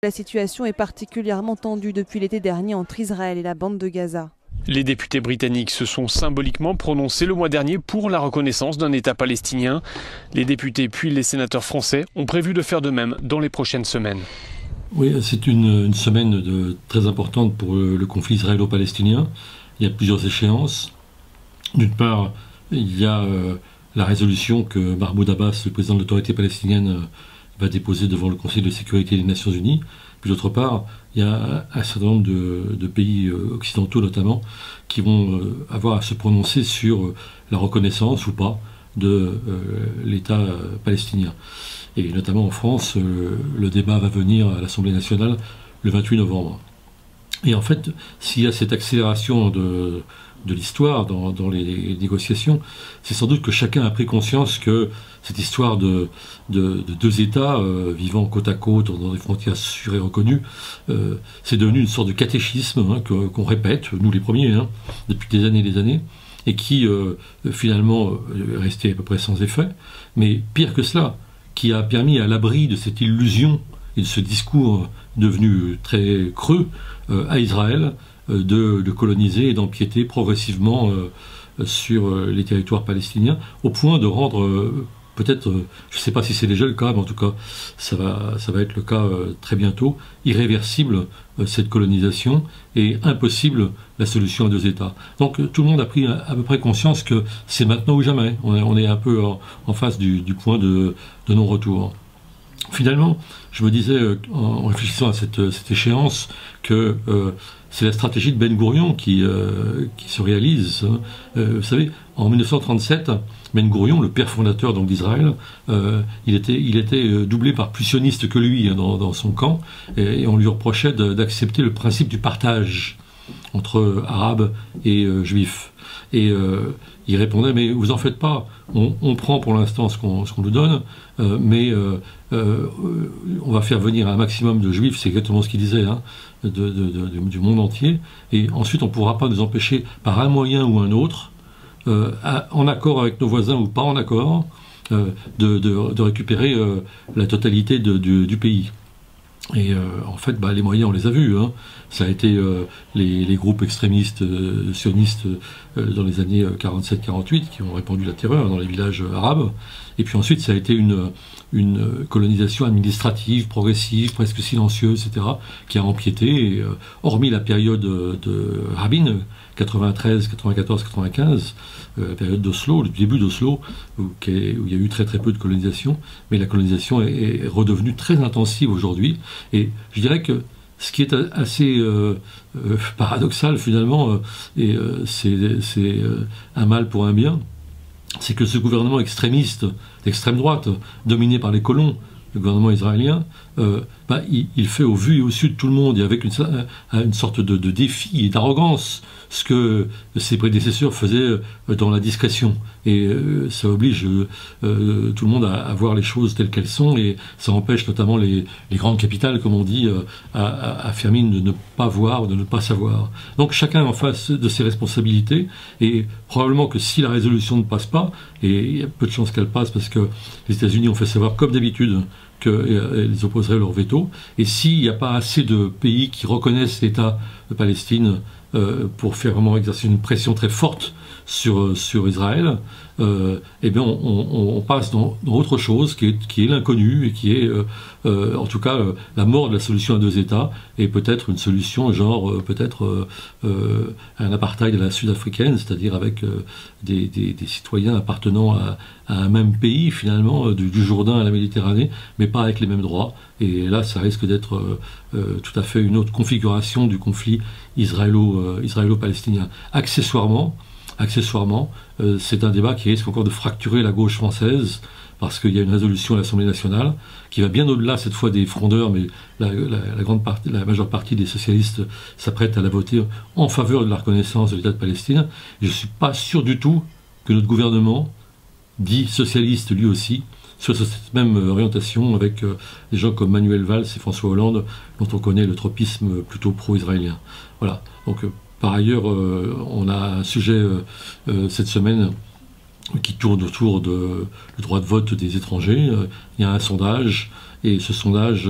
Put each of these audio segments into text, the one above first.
La situation est particulièrement tendue depuis l'été dernier entre Israël et la bande de Gaza. Les députés britanniques se sont symboliquement prononcés le mois dernier pour la reconnaissance d'un État palestinien. Les députés puis les sénateurs français ont prévu de faire de même dans les prochaines semaines. Oui, c'est une semaine très importante pour le conflit israélo-palestinien. Il y a plusieurs échéances. D'une part, il y a la résolution que Mahmoud Abbas, le président de l'autorité palestinienne, va déposer devant le Conseil de sécurité des Nations Unies. Puis d'autre part, il y a un certain nombre de pays occidentaux notamment qui vont avoir à se prononcer sur la reconnaissance ou pas de l'État palestinien. Et notamment en France, le débat va venir à l'Assemblée nationale le 28 novembre. Et en fait, s'il y a cette accélération de l'histoire dans les négociations, c'est sans doute que chacun a pris conscience que cette histoire de deux États vivant côte à côte dans des frontières sûres et reconnues, c'est devenu une sorte de catéchisme qu'on répète, nous les premiers, depuis des années, et qui finalement est resté à peu près sans effet. Mais pire que cela, qui a permis à l'abri de cette illusion et de ce discours devenu très creux à Israël de coloniser et d'empiéter progressivement sur les territoires palestiniens, au point de rendre peut-être, je ne sais pas si c'est déjà le cas, mais en tout cas ça va être le cas très bientôt, irréversible cette colonisation et impossible la solution à deux États. Donc tout le monde a pris à peu près conscience que c'est maintenant ou jamais. On est un peu en face du point de non-retour. Finalement, je me disais, en réfléchissant à cette échéance, que c'est la stratégie de Ben Gourion qui se réalise. Vous savez, en 1937, Ben Gourion, le père fondateur d'Israël, il était doublé par plus sioniste que lui dans son camp, et on lui reprochait d'accepter le principe du partage entre arabes et juifs. Et il répondait, mais vous en faites pas, on prend pour l'instant ce qu'on nous donne, mais on va faire venir un maximum de juifs, c'est exactement ce qu'il disait, du monde entier, et ensuite on ne pourra pas nous empêcher par un moyen ou un autre, en accord avec nos voisins ou pas en accord, de récupérer la totalité du pays. Et en fait, les moyens, on les a vus. Ça a été les groupes extrémistes sionistes dans les années 47-48 qui ont répandu la terreur dans les villages arabes. Et puis ensuite, ça a été une colonisation administrative, progressive, presque silencieuse, etc., qui a empiété. Et, hormis la période de Rabin, 93, 94, 95, la période d'Oslo, le début d'Oslo, où il y a eu très très peu de colonisation, mais la colonisation est redevenue très intensive aujourd'hui. Et je dirais que ce qui est assez paradoxal finalement, et c'est un mal pour un bien, c'est que ce gouvernement extrémiste, d'extrême droite, dominé par les colons, le gouvernement israélien, il fait au vu et au su de tout le monde, et avec une sorte de défi et d'arrogance, ce que ses prédécesseurs faisaient dans la discrétion. Et ça oblige tout le monde à voir les choses telles qu'elles sont, et ça empêche notamment les grandes capitales, comme on dit, à faire mine de ne pas voir ou de ne pas savoir. Donc chacun en face de ses responsabilités, et probablement que si la résolution ne passe pas, et il y a peu de chances qu'elle passe parce que les États-Unis ont fait savoir comme d'habitude qu'ils opposeraient leur veto, et s'il n'y a pas assez de pays qui reconnaissent l'État de Palestine pour faire vraiment exercer une pression très forte sur Israël, eh bien on passe dans autre chose qui est l'inconnu, et qui est en tout cas la mort de la solution à deux États, et peut-être une solution genre un apartheid à la sud-africaine, c'est-à-dire avec des citoyens appartenant à un même pays finalement, du Jourdain à la Méditerranée, mais pas avec les mêmes droits. Et là, ça risque d'être tout à fait une autre configuration du conflit israélo-palestinien. Accessoirement, c'est un débat qui risque encore de fracturer la gauche française, parce qu'il y a une résolution à l'Assemblée nationale qui va bien au-delà cette fois des frondeurs, mais la majeure partie des socialistes s'apprête à la voter en faveur de la reconnaissance de l'État de Palestine. Et je ne suis pas sûr du tout que notre gouvernement, dit socialiste lui aussi, soit sur cette même orientation, avec des gens comme Manuel Valls et François Hollande, dont on connaît le tropisme plutôt pro-israélien. Voilà. Donc par ailleurs, on a un sujet cette semaine qui tourne autour du droit de vote des étrangers. Il y a un sondage, et ce sondage,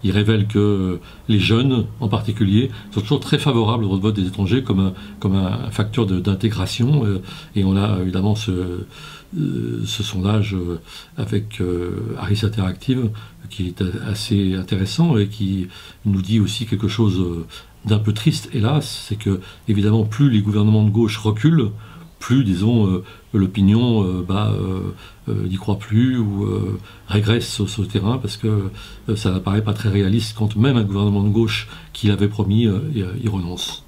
il révèle que les jeunes, en particulier, sont toujours très favorables au droit de vote des étrangers comme un facteur d'intégration. Et on a évidemment ce sondage avec Harris Interactive, qui est assez intéressant et qui nous dit aussi quelque chose d'un peu triste, hélas, c'est que, évidemment, plus les gouvernements de gauche reculent, plus, disons, l'opinion n'y croit plus ou régresse sur le terrain, parce que ça n'apparaît pas très réaliste quand même un gouvernement de gauche qui l'avait promis y renonce.